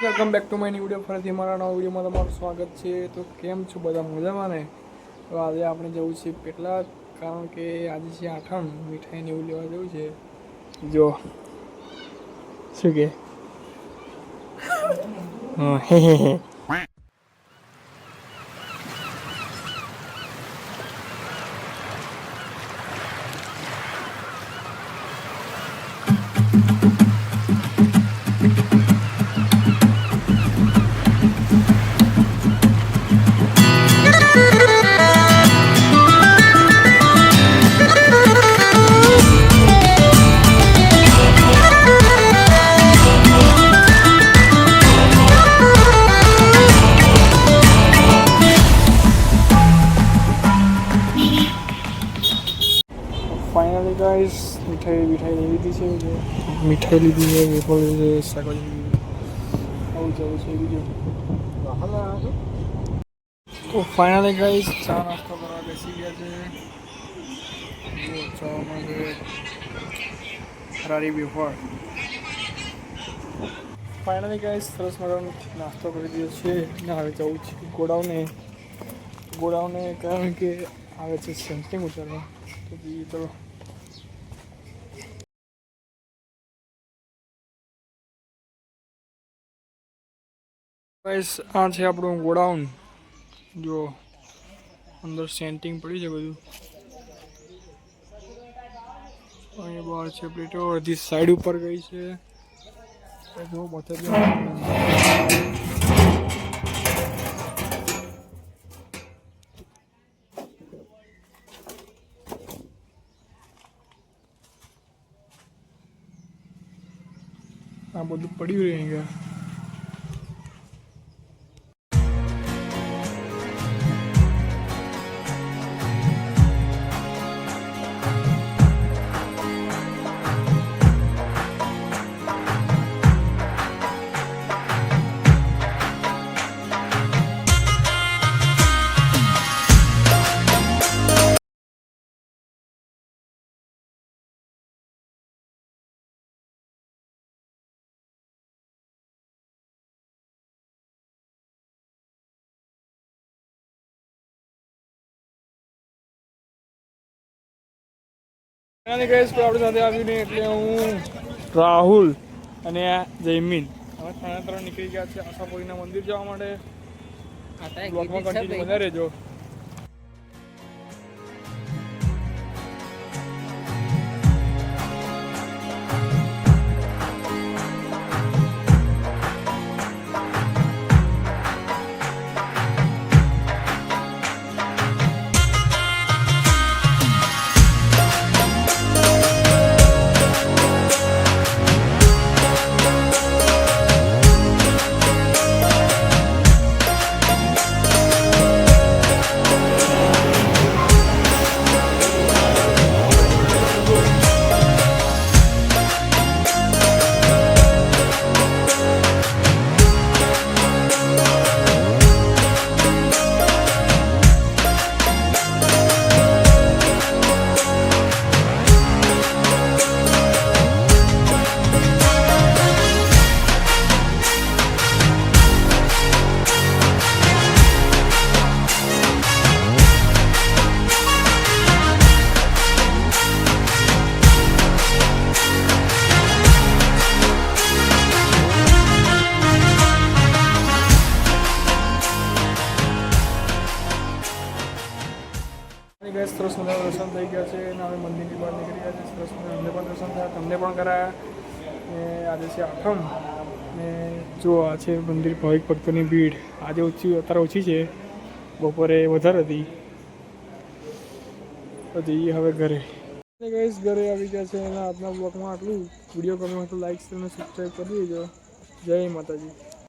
Welcome back to my new video. ફરીથી મારા નવા વિડીયોમાં તમારું સ્વાગત છે. તો કેમ છો બધા, મજામાં ને? તો આજે આપણે જવું છે પેટલાદ, કારણ કે આજે છે આઠમ, મીઠાઈને એવું લેવા જવું છે. જો શું કે હે ફાઇનલી ગાઈસ મીઠાઈ લીધી છે. મીઠાઈ લીધી છે, વેફર લીધી છે, શાકભાજી લીધી. આવું જવું છે બીજું. તો ફાઇનલી ગાઈસ ચા નાસ્તો કરવા બેસી ગયા છે. ચામાં છે ફરારી વેફર. ફાઇનલી ગાઈસ સરસ મજાનો નાસ્તો કરી દીધો છે અને હવે જવું છે ગોડાઉને કારણ કે આવે છે સેન્ટિંગ ઉતારવા. તો જઈએ ચલો. ગાઈસ આ છે આપણું ગોડાઉન. જો અંદર સેન્ટિંગ પડી છે બધું. અહીં બહાર છે પ્લેટો, અડધી સાઈડ ઉપર ગઈ છે. જો બતાવી આ બધું પડ્યું રહે અહીંયા. ગાઈસ તો આપણી સાથે આવ્યું નહીં એટલે હું, રાહુલ અને જયમીન હવે ત્રણ નીકળી ગયા છે આશાપુરીના મંદિર જવા માટે. બ્લોગમાં કન્ટિન્યુ વધારે રહેજો. સરસ મજાના દર્શન થઈ ગયા છે અને હવે મંદિરની બહાર નીકળી ગયા છે. સરસ મજા અમને પણ દર્શન થયા, તમને પણ કરાયા. ને આજે છે આઠમ ને જો આ છે મંદિર. ભાવિક ભક્તોની ભીડ આજે અત્યારે ઓછી છે, બપોરે વધારે હતી. તો જઈએ હવે ઘરે. ઘરે આવી ગયા છે અને આજના બ્લોગમાં આટલું. વિડીયો ગમ્યો હોય તો લાઈક અને સબસ્ક્રાઈબ કરી દેજો. જય માતાજી.